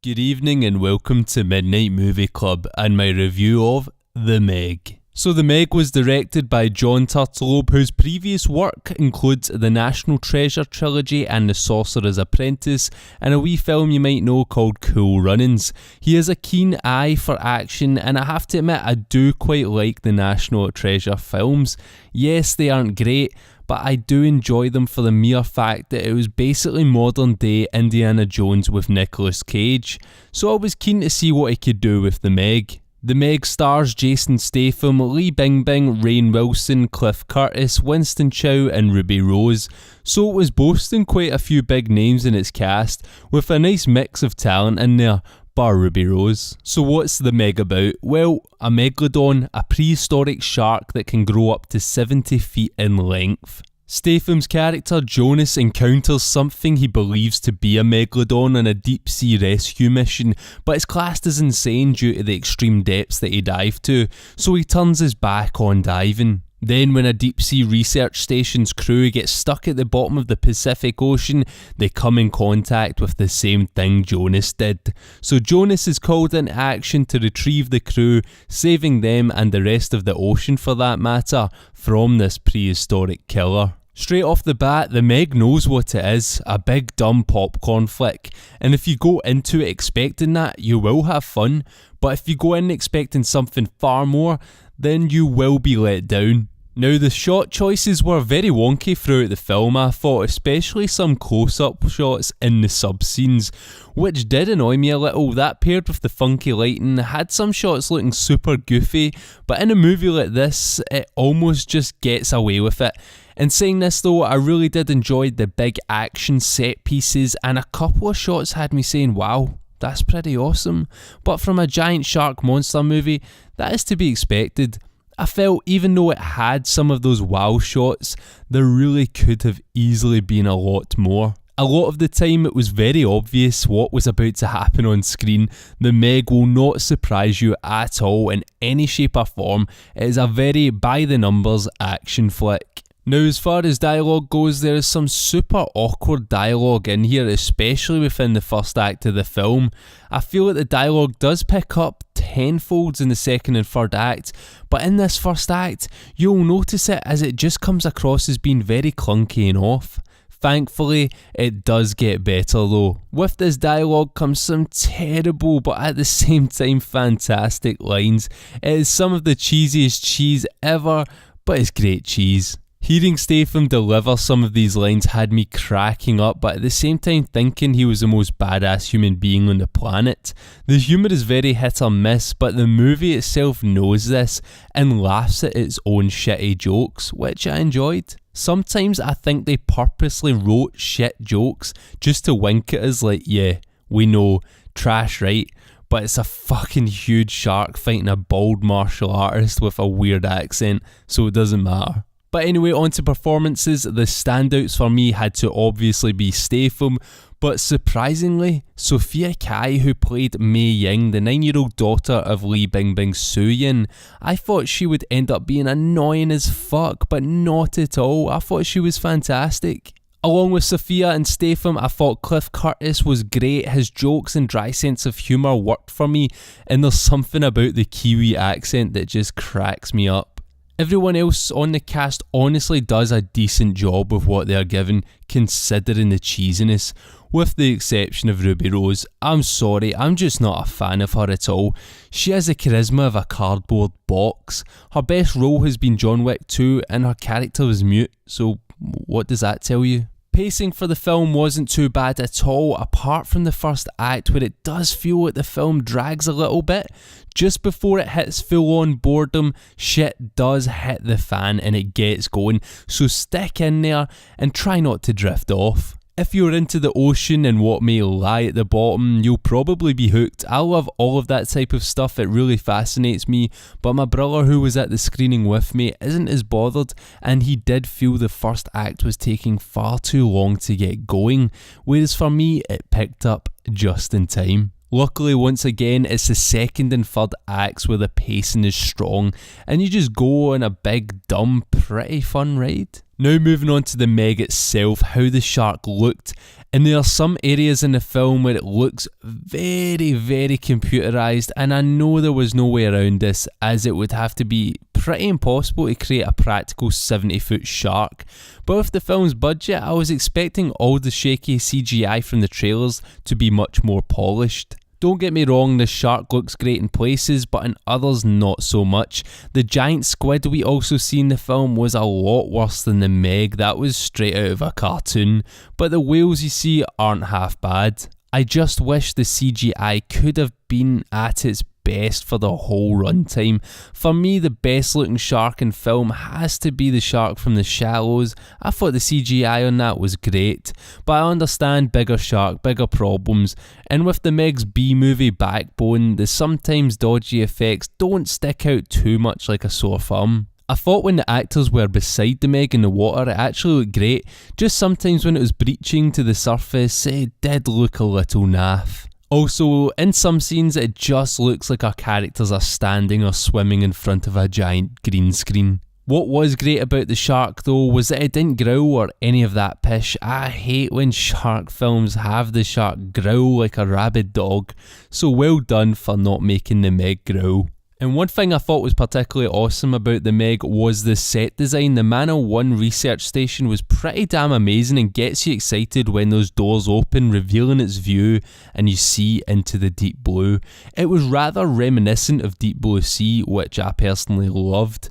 Good evening and welcome to Midnight Movie Club and my review of The Meg. So The Meg was directed by Jon Turturro, whose previous work includes the National Treasure trilogy and The Sorcerer's Apprentice, and a wee film you might know called Cool Runnings. He has a keen eye for action, and I have to admit I do quite like the National Treasure films. Yes, they aren't great, but I do enjoy them for the mere fact that it was basically modern day Indiana Jones with Nicolas Cage, so I was keen to see what he could do with The Meg. The Meg stars Jason Statham, Li Bingbing, Rainn Wilson, Cliff Curtis, Winston Chow and Ruby Rose, so it was boasting quite a few big names in its cast, with a nice mix of talent in there, bar Ruby Rose. So what's The Meg about? Well, a megalodon, a prehistoric shark that can grow up to 70 feet in length. Statham's character Jonas encounters something he believes to be a megalodon on a deep sea rescue mission, but it's classed as insane due to the extreme depths that he dived to, so he turns his back on diving. Then when a deep sea research station's crew gets stuck at the bottom of the Pacific Ocean, they come in contact with the same thing Jonas did. So Jonas is called into action to retrieve the crew, saving them and the rest of the ocean for that matter, from this prehistoric killer. Straight off the bat, The Meg knows what it is, a big dumb popcorn flick, and if you go into it expecting that, you will have fun, but if you go in expecting something far more, then you will be let down. Now the shot choices were very wonky throughout the film, I thought, especially some close-up shots in the sub-scenes, which did annoy me a little. That paired with the funky lighting had some shots looking super goofy, but in a movie like this, it almost just gets away with it. In saying this though, I really did enjoy the big action set pieces, and a couple of shots had me saying, wow, that's pretty awesome. But from a giant shark monster movie, that is to be expected. I felt even though it had some of those wow shots, there really could have easily been a lot more. A lot of the time it was very obvious what was about to happen on screen. The Meg will not surprise you at all in any shape or form. It is a very by the numbers action flick. Now as far as dialogue goes, there is some super awkward dialogue in here, especially within the first act of the film. I feel that the dialogue does pick up tenfolds in the second and third act, but in this first act, you'll notice it as it just comes across as being very clunky and off. Thankfully, it does get better though. With this dialogue comes some terrible but at the same time fantastic lines. It is some of the cheesiest cheese ever, but it's great cheese. Hearing Statham deliver some of these lines had me cracking up, but at the same time thinking he was the most badass human being on the planet. The humour is very hit or miss, but the movie itself knows this and laughs at its own shitty jokes, which I enjoyed. Sometimes I think they purposely wrote shit jokes just to wink at us like, yeah, we know, trash right? But it's a fucking huge shark fighting a bald martial artist with a weird accent, so it doesn't matter. But anyway, on to performances. The standouts for me had to obviously be Statham, but surprisingly, Sophia Kai, who played Mei Ying, the 9-year-old daughter of Li Bingbing's Su-yin, I thought she would end up being annoying as fuck, but not at all. I thought she was fantastic. Along with Sophia and Statham, I thought Cliff Curtis was great. His jokes and dry sense of humour worked for me, and there's something about the Kiwi accent that just cracks me up. Everyone else on the cast honestly does a decent job with what they are given, considering the cheesiness, with the exception of Ruby Rose. I'm sorry, I'm just not a fan of her at all. She has the charisma of a cardboard box. Her best role has been John Wick 2 and her character was mute, so what does that tell you? Pacing for the film wasn't too bad at all, apart from the first act where it does feel like the film drags a little bit. Just before it hits full on boredom, shit does hit the fan and it gets going, so stick in there and try not to drift off. If you're into the ocean and what may lie at the bottom, you'll probably be hooked. I love all of that type of stuff, it really fascinates me, but my brother who was at the screening with me isn't as bothered, and he did feel the first act was taking far too long to get going, whereas for me it picked up just in time. Luckily, once again, it's the second and third acts where the pacing is strong and you just go on a big, dumb, pretty fun ride. Now moving on to the Meg itself, how the shark looked. And there are some areas in the film where it looks very, very computerised, and I know there was no way around this, as it would have to be pretty impossible to create a practical 70-foot shark. But with the film's budget, I was expecting all the shaky CGI from the trailers to be much more polished. Don't get me wrong, the shark looks great in places, but in others not so much. The giant squid we also see in the film was a lot worse than the Meg. That was straight out of a cartoon. But the whales you see aren't half bad. I just wish the CGI could have been at its best for the whole runtime. For me, the best looking shark in film has to be the shark from The Shallows. I thought the CGI on that was great, but I understand bigger shark, bigger problems, and with the Meg's B-movie backbone, the sometimes dodgy effects don't stick out too much like a sore thumb. I thought when the actors were beside the Meg in the water, it actually looked great, just sometimes when it was breaching to the surface, it did look a little naff. Also, in some scenes it just looks like our characters are standing or swimming in front of a giant green screen. What was great about the shark though was that it didn't growl or any of that pish. I hate when shark films have the shark growl like a rabid dog, so well done for not making the Meg growl. And one thing I thought was particularly awesome about the Meg was the set design. The Mana 1 research station was pretty damn amazing and gets you excited when those doors open, revealing its view and you see into the deep blue. It was rather reminiscent of Deep Blue Sea, which I personally loved.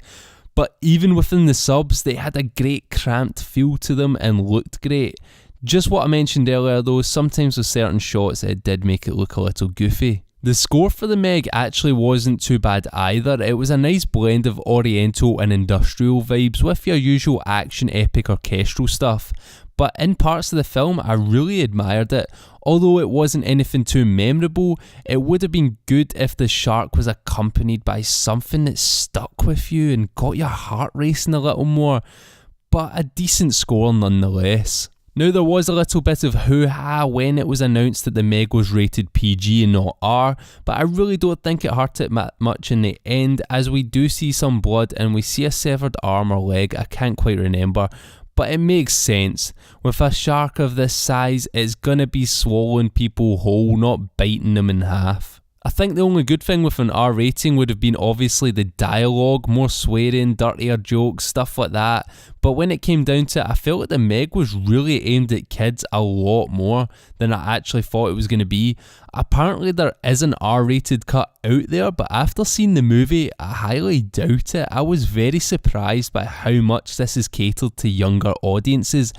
But even within the subs, they had a great cramped feel to them and looked great. Just what I mentioned earlier though, sometimes with certain shots it did make it look a little goofy. The score for the Meg actually wasn't too bad either. It was a nice blend of oriental and industrial vibes with your usual action epic orchestral stuff. But in parts of the film I really admired it. Although it wasn't anything too memorable, it would have been good if the shark was accompanied by something that stuck with you and got your heart racing a little more. But a decent score nonetheless. Now there was a little bit of hoo-ha when it was announced that the Meg was rated PG and not R, but I really don't think it hurt it much in the end, as we do see some blood and we see a severed arm or leg, I can't quite remember, but it makes sense. With a shark of this size, it's gonna be swallowing people whole, not biting them in half. I think the only good thing with an R rating would have been obviously the dialogue, more swearing, dirtier jokes, stuff like that. But when it came down to it, I felt like the Meg was really aimed at kids a lot more than I actually thought it was going to be. Apparently there is an R-rated cut out there, but after seeing the movie, I highly doubt it. I was very surprised by how much this is catered to younger audiences,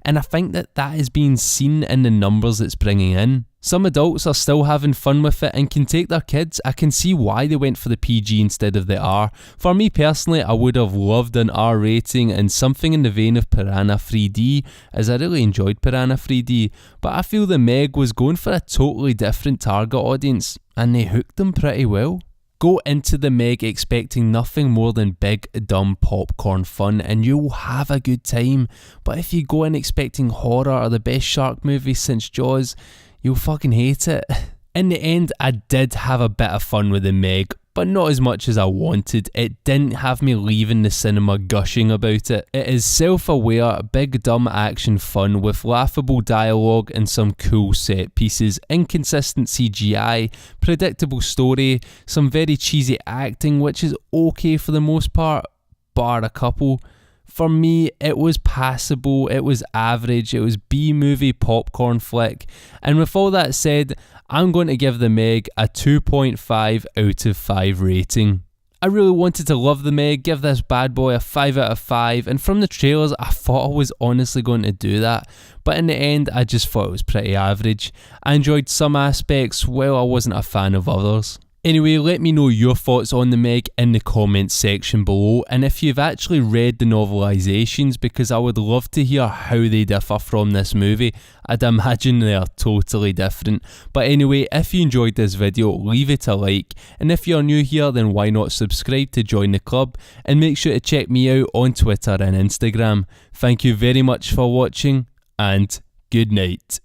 and I think that is being seen in the numbers it's bringing in. Some adults are still having fun with it and can take their kids. I can see why they went for the PG instead of the R. For me personally, I would have loved an R rating and something in the vein of Piranha 3D, as I really enjoyed Piranha 3D, but I feel the Meg was going for a totally different target audience, and they hooked them pretty well. Go into the Meg expecting nothing more than big, dumb popcorn fun and you will have a good time, but if you go in expecting horror or the best shark movie since Jaws, you'll fucking hate it. In the end, I did have a bit of fun with the Meg, but not as much as I wanted. It didn't have me leaving the cinema gushing about it. It is self-aware, big dumb action fun with laughable dialogue and some cool set pieces, inconsistent CGI, predictable story, some very cheesy acting which is okay for the most part, bar a couple. For me, it was passable, it was average, it was B-movie popcorn flick, and with all that said, I'm going to give the Meg a 2.5 out of 5 rating. I really wanted to love the Meg, give this bad boy a 5 out of 5, and from the trailers I thought I was honestly going to do that, but in the end I just thought it was pretty average. I enjoyed some aspects, while I wasn't a fan of others. Anyway, let me know your thoughts on the Meg in the comments section below, and if you've actually read the novelisations, because I would love to hear how they differ from this movie. I'd imagine they are totally different. But anyway, if you enjoyed this video, leave it a like, and if you're new here, then why not subscribe to join the club, and make sure to check me out on Twitter and Instagram. Thank you very much for watching, and good night.